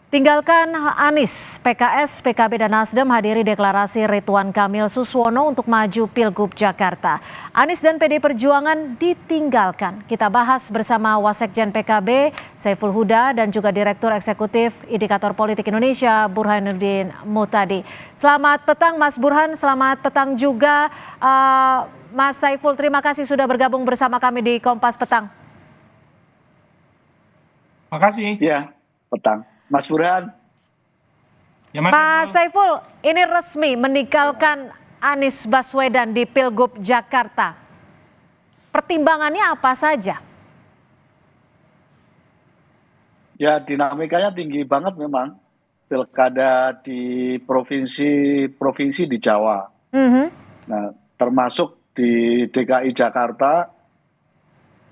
Tinggalkan Anies, PKS, PKB dan Nasdem hadiri deklarasi Ridwan Kamil Suswono untuk maju Pilgub Jakarta. Anies dan PD Perjuangan ditinggalkan. Kita bahas bersama Wasekjen PKB, Saiful Huda, dan juga Direktur Eksekutif Indikator Politik Indonesia, Burhanuddin Muhtadi. Selamat petang Mas Burhan, selamat petang juga Mas Saiful. Terima kasih sudah bergabung bersama kami di Kompas Petang. Makasih. Ya, petang. Mas Burhan. Ya, Mas Saiful, ini resmi meninggalkan Anies Baswedan di Pilgub Jakarta. Pertimbangannya apa saja? Ya, dinamikanya tinggi banget memang. Pilkada di provinsi di Jawa. Nah, termasuk di DKI Jakarta,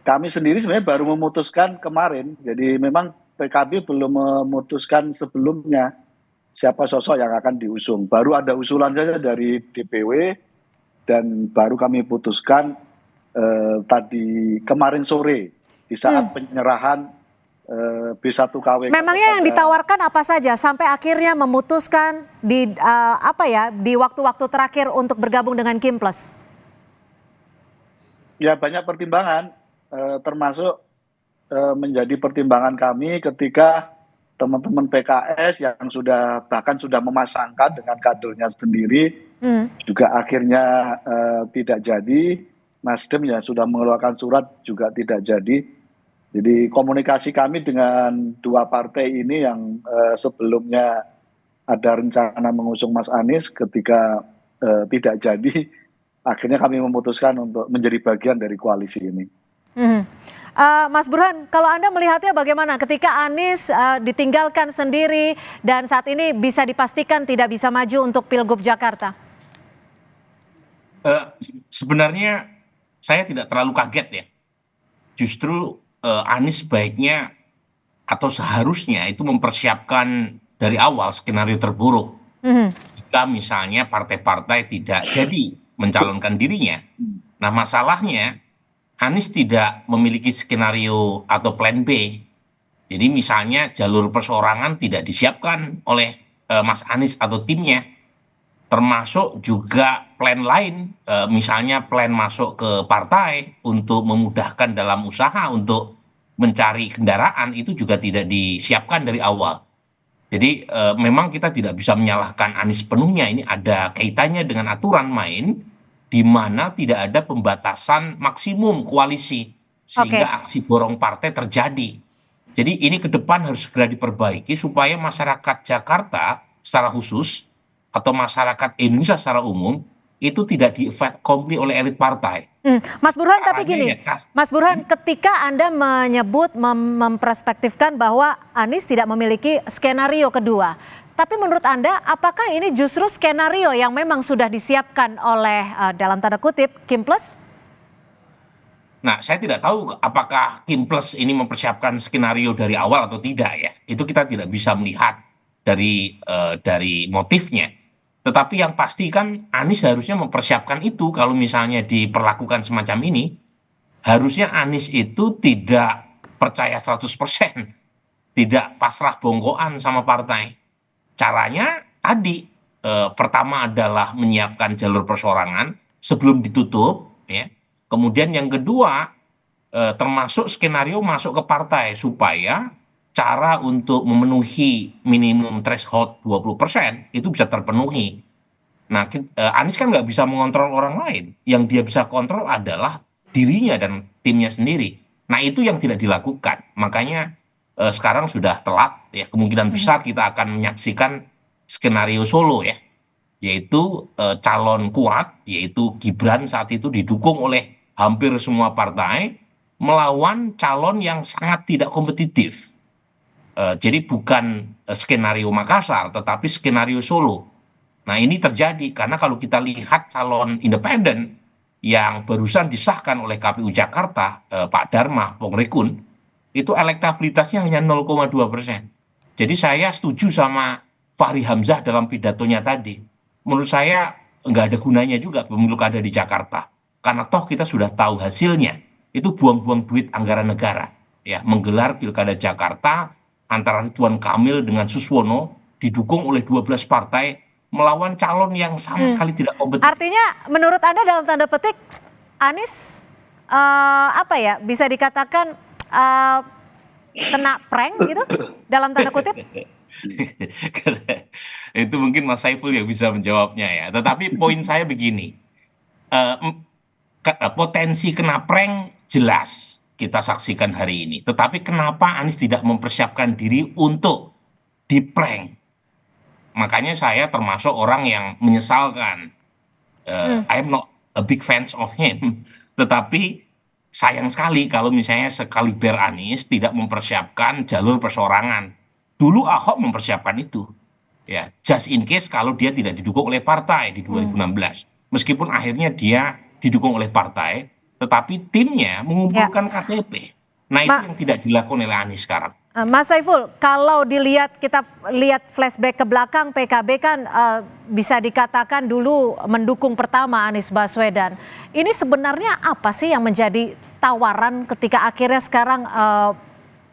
kami sendiri sebenarnya baru memutuskan kemarin. Jadi memang PKB belum memutuskan sebelumnya siapa sosok yang akan diusung. Baru ada usulan saja dari DPW dan baru kami putuskan tadi kemarin sore di saat penyerahan B1KW. Memangnya yang ditawarkan apa saja sampai akhirnya memutuskan di di waktu-waktu terakhir untuk bergabung dengan Kimples? Ya, banyak pertimbangan, termasuk menjadi pertimbangan kami ketika teman-teman PKS yang bahkan sudah memasangkan dengan kadernya sendiri juga akhirnya tidak jadi. Nasdem ya sudah mengeluarkan surat juga tidak jadi. Jadi komunikasi kami dengan dua partai ini yang sebelumnya ada rencana mengusung Mas Anies, ketika tidak jadi, akhirnya kami memutuskan untuk menjadi bagian dari koalisi ini. Mas Burhan, kalau Anda melihatnya bagaimana ketika Anies ditinggalkan sendiri dan saat ini bisa dipastikan tidak bisa maju untuk Pilgub Jakarta? Sebenarnya saya tidak terlalu kaget ya. Justru Anies baiknya atau seharusnya itu mempersiapkan dari awal skenario terburuk. Jika misalnya partai-partai tidak jadi mencalonkan dirinya. Nah, masalahnya Anies tidak memiliki skenario atau plan B. Jadi misalnya jalur perseorangan tidak disiapkan oleh Mas Anies atau timnya. Termasuk juga plan lain, misalnya plan masuk ke partai untuk memudahkan dalam usaha untuk mencari kendaraan, itu juga tidak disiapkan dari awal. Jadi memang kita tidak bisa menyalahkan Anies penuhnya, ini ada kaitannya dengan aturan main di mana tidak ada pembatasan maksimum koalisi sehingga aksi borong partai terjadi. Jadi ini ke depan harus segera diperbaiki supaya masyarakat Jakarta secara khusus atau masyarakat Indonesia secara umum itu tidak di-effect completely oleh elit partai. Mas Burhan, tapi gini, Mas Burhan, ketika Anda menyebut memperspektifkan bahwa Anies tidak memiliki skenario kedua, tapi menurut Anda, apakah ini justru skenario yang memang sudah disiapkan oleh, dalam tanda kutip, Kimples? Nah, saya tidak tahu apakah Kimples ini mempersiapkan skenario dari awal atau tidak ya. Itu kita tidak bisa melihat dari motifnya. Tetapi yang pasti kan Anies harusnya mempersiapkan itu kalau misalnya diperlakukan semacam ini. Harusnya Anies itu tidak percaya 100%. Tidak pasrah bongkoan sama partai. Caranya tadi pertama adalah menyiapkan jalur perseorangan sebelum ditutup, ya. Kemudian yang kedua termasuk skenario masuk ke partai supaya cara untuk memenuhi minimum threshold 20% itu bisa terpenuhi. Nah, Anies kan nggak bisa mengontrol orang lain, yang dia bisa kontrol adalah dirinya dan timnya sendiri. Nah, itu yang tidak dilakukan, makanya sekarang sudah telat ya, kemungkinan besar kita akan menyaksikan skenario Solo ya, yaitu calon kuat yaitu Gibran saat itu didukung oleh hampir semua partai melawan calon yang sangat tidak kompetitif. Jadi bukan skenario Makassar tetapi skenario Solo. Nah, ini terjadi karena kalau kita lihat calon independen yang barusan disahkan oleh KPU Jakarta, Pak Dharma Wongrekun, itu elektabilitasnya hanya 0,2%. Jadi saya setuju sama Fahri Hamzah dalam pidatonya tadi. Menurut saya nggak ada gunanya juga pemilu kada di Jakarta. Karena toh kita sudah tahu hasilnya. Itu buang-buang duit anggaran negara. Ya, menggelar pilkada Jakarta antara Ridwan Kamil dengan Suswono didukung oleh 12 partai melawan calon yang sama sekali tidak kompeten. Artinya menurut Anda dalam tanda petik Anies apa ya bisa dikatakan kena prank gitu dalam tanda kutip? Itu mungkin Mas Saiful yang bisa menjawabnya ya. Tetapi poin saya begini, potensi kena prank jelas kita saksikan hari ini. Tetapi kenapa Anies tidak mempersiapkan diri untuk di-prank? Makanya saya termasuk orang yang menyesalkan. I am not a big fans of him. Tetapi sayang sekali kalau misalnya sekaliber Anies tidak mempersiapkan jalur perseorangan. Dulu Ahok mempersiapkan itu. Ya, just in case kalau dia tidak didukung oleh partai di 2016. Meskipun akhirnya dia didukung oleh partai, tetapi timnya mengumpulkan KTP. Nah, itu yang tidak dilakukan oleh Anies sekarang. Mas Saiful, kalau kita lihat flashback ke belakang, PKB kan bisa dikatakan dulu mendukung pertama Anies Baswedan. Ini sebenarnya apa sih yang menjadi tawaran ketika akhirnya sekarang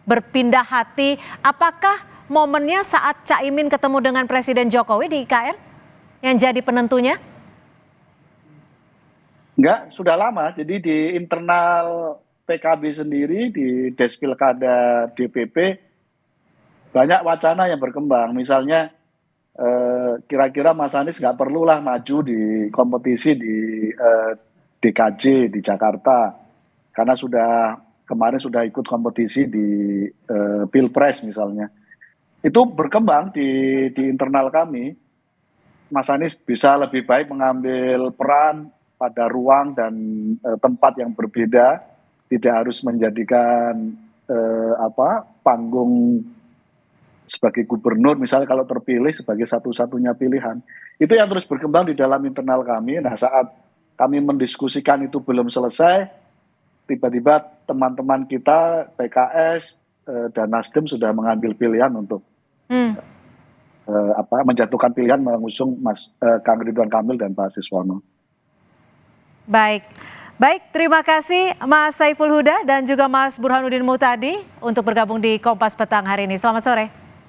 berpindah hati? Apakah momennya saat Caimin ketemu dengan Presiden Jokowi di IKN yang jadi penentunya? Enggak, sudah lama. Jadi di internal PKB sendiri di Despilkada DPP banyak wacana yang berkembang. Misalnya kira-kira Mas Anies nggak perlulah maju di kompetisi di DKJ di Jakarta karena kemarin sudah ikut kompetisi di Pilpres misalnya. Itu berkembang di internal kami. Mas Anies bisa lebih baik mengambil peran pada ruang dan tempat yang berbeda, tidak harus menjadikan panggung sebagai gubernur, misalnya kalau terpilih sebagai satu-satunya pilihan. Itu yang terus berkembang di dalam internal kami. Nah, saat kami mendiskusikan itu belum selesai, tiba-tiba teman-teman kita, PKS dan Nasdem sudah mengambil pilihan untuk menjatuhkan pilihan mengusung Kang Ridwan Kamil dan Pak Suswono. Baik, terima kasih Mas Saiful Huda dan juga Mas Burhanuddin Muhtadi untuk bergabung di Kompas Petang hari ini. Selamat sore.